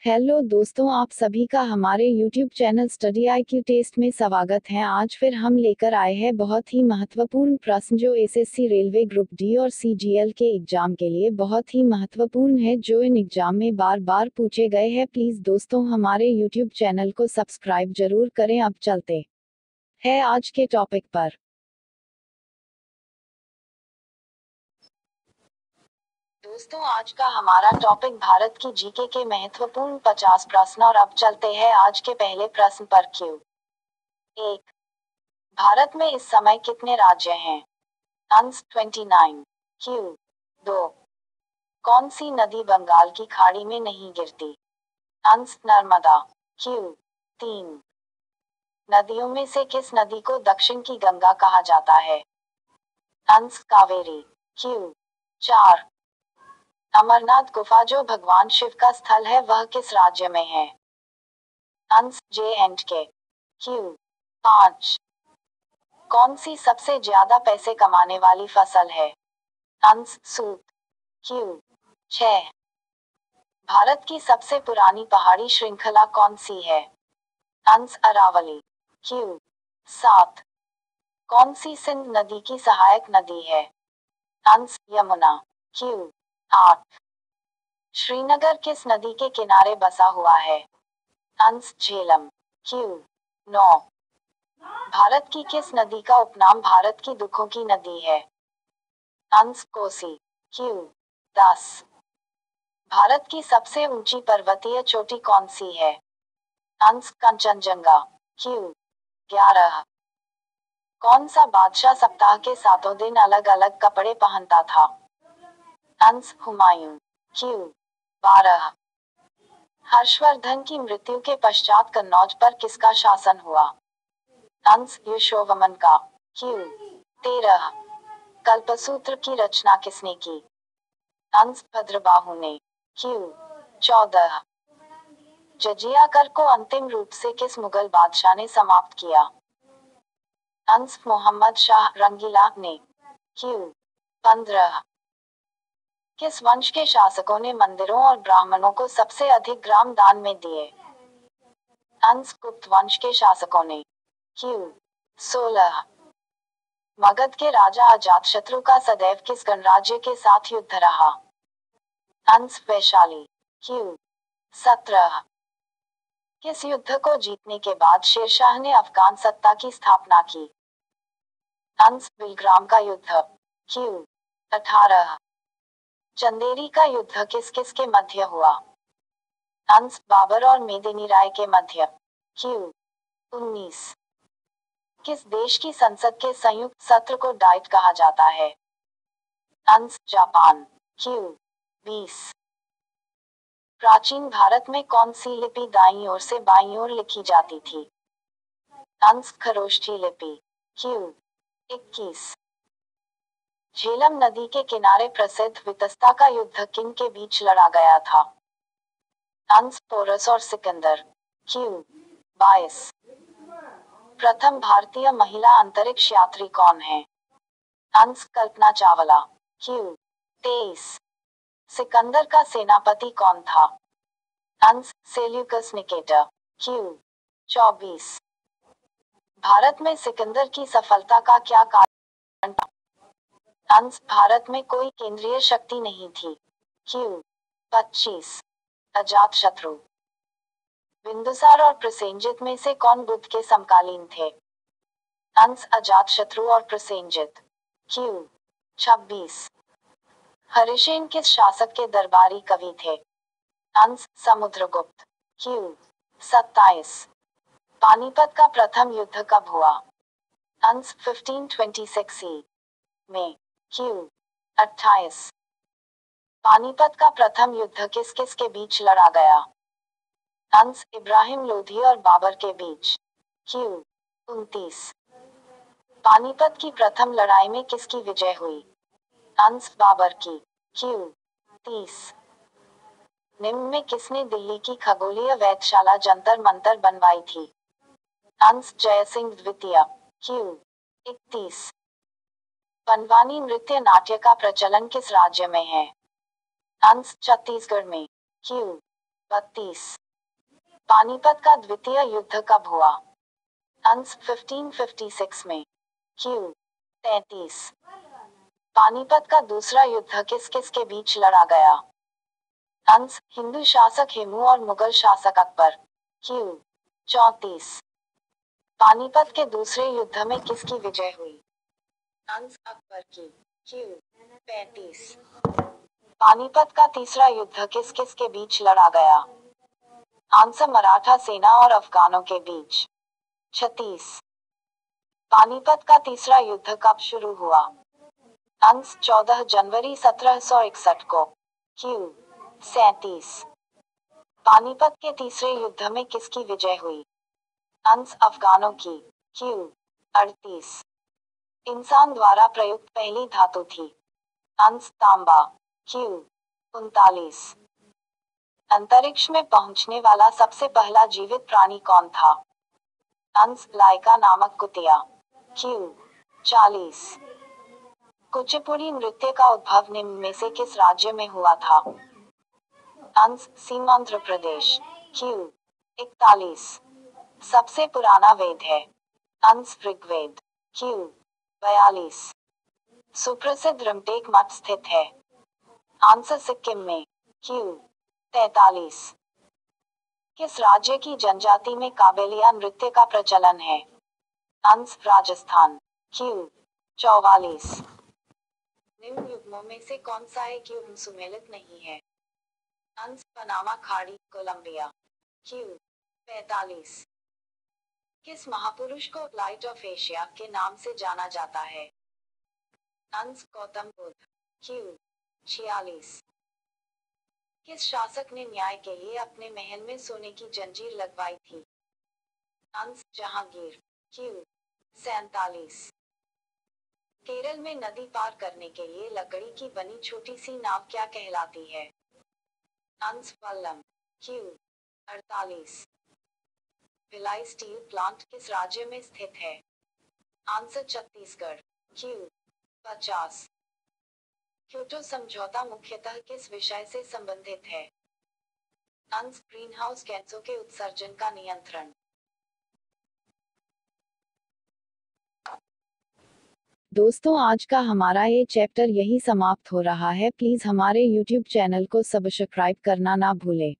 Hello दोस्तों, आप सभी का हमारे YouTube channel study IQ test में स्वागत है। आज फिर हम लेकर आए हैं बहुत ही महत्वपूर्ण प्रश्न जो एसएससी रेलवे ग्रुप डी और सीजीएल के एग्जाम के लिए बहुत ही महत्वपूर्ण है, जो इन एग्जाम में बार बार पूछे गए हैं। प्लीज दोस्तों हमारे YouTube चैनल को सब्सक्राइब जरूर करें। अब चलते हैं आज के टॉपिक पर। दोस्तों आज का हमारा टॉपिक भारत की जीके के महत्वपूर्ण 50 प्रश्न। और अब चलते हैं आज के पहले प्रश्न पर। क्यू 1, भारत में इस समय कितने राज्य हैं? आंसर 29। क्यू 2, कौन सी नदी बंगाल की खाड़ी में नहीं गिरती? आंसर नर्मदा। क्यू 3, नदियों में से किस नदी को दक्षिण की गंगा कहा जाता है? आंसर कावेरी। क्यू 4, अमरनाथ गुफा जो भगवान शिव का स्थल है वह किस राज्य में है? Answer J&K। क्यू 5, कौन सी सबसे ज्यादा पैसे कमाने वाली फसल है? आंसर सूत। क्यू 6, भारत की सबसे पुरानी पहाड़ी श्रृंखला कौन सी है? आंसर अरावली। क्यू 7, कौन सी सिंध नदी की सहायक नदी है? आंसर यमुना। क्यू 8, श्रीनगर किस नदी के किनारे बसा हुआ है? आंसर झेलम। क्यू 9, भारत की किस नदी का उपनाम भारत की दुखों की नदी है? आंसर कोसी। क्यू 10, भारत की सबसे ऊंची पर्वतीय चोटी कौन सी है? आंसर कंचनजंगा। क्यू 11, कौन सा बादशाह सप्ताह के 7 दिन अलग अलग कपड़े पहनता था? आंसर हुमायूं। क्यू 12, हर्षवर्धन की मृत्यु के पश्चात कन्नौज पर किसका शासन हुआ? आंसर यशोवर्मन का। क्यू 13, कल्पसूत्र की रचना किसने की? आंसर भद्रबाहु ने। क्यू 14, जजिया कर को अंतिम रूप से किस मुगल बादशाह ने समाप्त किया? आंसर मोहम्मद शाह रंगीला ने। क्यू 15, किस वंश के शासकों ने मंदिरों और ब्राह्मणों को सबसे अधिक ग्राम दान में दिए? आंसर गुप्त वंश के शासकों ने। क्यू 16, मगध के राजा अजातशत्रु का सदैव किस गणराज्य के साथ युद्ध रहा? आंसर वैशाली। क्यू 17, किस युद्ध को जीतने के बाद शेरशाह ने अफगान सत्ता की स्थापना की? आंसर बिलग्राम का युद्ध। क्यू 18, चंदेरी का युद्ध किस किस के मध्य हुआ? आंसर बाबर और मेदिनी राय के मध्य। क्यू 19, किस देश की संसद के संयुक्त सत्र को डाइट कहा जाता है? Answer Japan. क्यू 20, प्राचीन भारत में कौन सी लिपि दाईं ओर से बाईं ओर लिखी जाती थी? आंसर खरोष्ठी लिपि। क्यू 21, झेलम नदी के किनारे प्रसिद्ध वितस्ता का युद्ध किन के बीच लड़ा गया था? आंसर पोरस और सिकंदर। क्यू 22, प्रथम भारतीय महिला अंतरिक्ष यात्री कौन है? आंसर कल्पना चावला। क्यू 23, सिकंदर का सेनापति कौन था? Answer Seleucus Nicator. Q 24, Bharat में सिकंदर की सफलता का क्या कारण था? आंसर भारत में कोई केंद्रीय शक्ति नहीं थी। क्यू 25, अजातशत्रु। बिंदुसार और प्रसेनजित में से कौन बुद्ध के समकालीन थे? आंसर अजातशत्रु और प्रसेनजित। क्यू 26, हरिसेन किस शासक के दरबारी कवि थे? आंसर समुद्रगुप्त। क्यू 27, पानीपत का प्रथम युद्ध कब हुआ? आंसर 1526 में। क्यू 28, पानीपत का प्रथम युद्ध किस किस के बीच लड़ा गया? आंसर इब्राहिम लोधी और बाबर के बीच। क्यू 29, पानीपत की प्रथम लड़ाई में किसकी विजय हुई? आंसर बाबर की। क्यू 30, निम्न में किसने दिल्ली की खगोलीय वेधशाला जंतर मंतर बनवाई थी? आंसर जयसिंह द्वितीय। क्यू 31, पंडवानी नृत्य नाट्य का प्रचलन किस राज्य में है? आंसर छत्तीसगढ़ में। क्यू 32। पानीपत का द्वितीय युद्ध कब हुआ? आंसर 1556 में। क्यू 33। पानीपत का दूसरा युद्ध किस किस के बीच लड़ा गया? आंसर हिंदू शासक हिमू और मुगल शासक अकबर। क्यू 34। पानीपत के दूसरे युद्ध में किसकी विजय हुई? आंसर अकबर की। क्यू 35। पानीपत का तीसरा युद्ध किस किस के बीच लड़ा गया? आंसर मराठा सेना और अफगानों के बीच। 36। पानीपत का तीसरा युद्ध कब शुरू हुआ? आंसर 14 जनवरी 1761 को। क्यू 37। पानीपत के तीसरे युद्ध में किसकी विजय हुई? आंसर अफगानों की। क्यू 38। इंसान द्वारा प्रयुक्त पहली धातु थी? आंसर तांबा। क्यू 39। अंतरिक्ष में पहुंचने वाला सबसे पहला जीवित प्राणी कौन था? आंसर लाइका नामक कुतिया। क्यू 40। कुचिपुड़ी नृत्य का उद्भव निम्न में से किस राज्य में हुआ था? आंसर सीमांध्र प्रदेश। क्यू 41। सबसे पुराना वेद है? आंसर ऋग्वेद। क्यू 42। सुप्रसिद्ध रमटेक मठ स्थित है? आंसर सिक्किम में। क्यू 43। किस राज्य की जनजाति में काबेलिया नृत्य का प्रचलन है? आंसर राजस्थान। क्यू 44। निम्न युग्मों में से कौन सा एक युग्म सुमेलित नहीं है? आंसर पनामा खाड़ी कोलंबिया। क्यू 45। किस महापुरुष को लाइट ऑफ एशिया के नाम से जाना जाता है? आंसर गौतम बुद्ध। क्यू 46। किस शासक ने न्याय के लिए अपने महल में सोने की जंजीर लगवाई थी? आंसर जहांगीर। क्यू 47। केरल में नदी पार करने के लिए लकड़ी की बनी छोटी सी नाव क्या कहलाती है? Answer Vallabh. Q 48। Bhilai steel plant किस राज्य में स्थित है? आंसर छत्तीसगढ़। क्यू 50। क्योटो समझौता मुख्यतः किस विषय से संबंधित है? आंसर ग्रीन हाउस गैसों के उत्सर्जन का नियंत्रण। दोस्तों आज का हमारा ये चैप्टर यही समाप्त हो रहा है। प्लीज हमारे YouTube चैनल को सब्सक्राइब करना ना भूलें।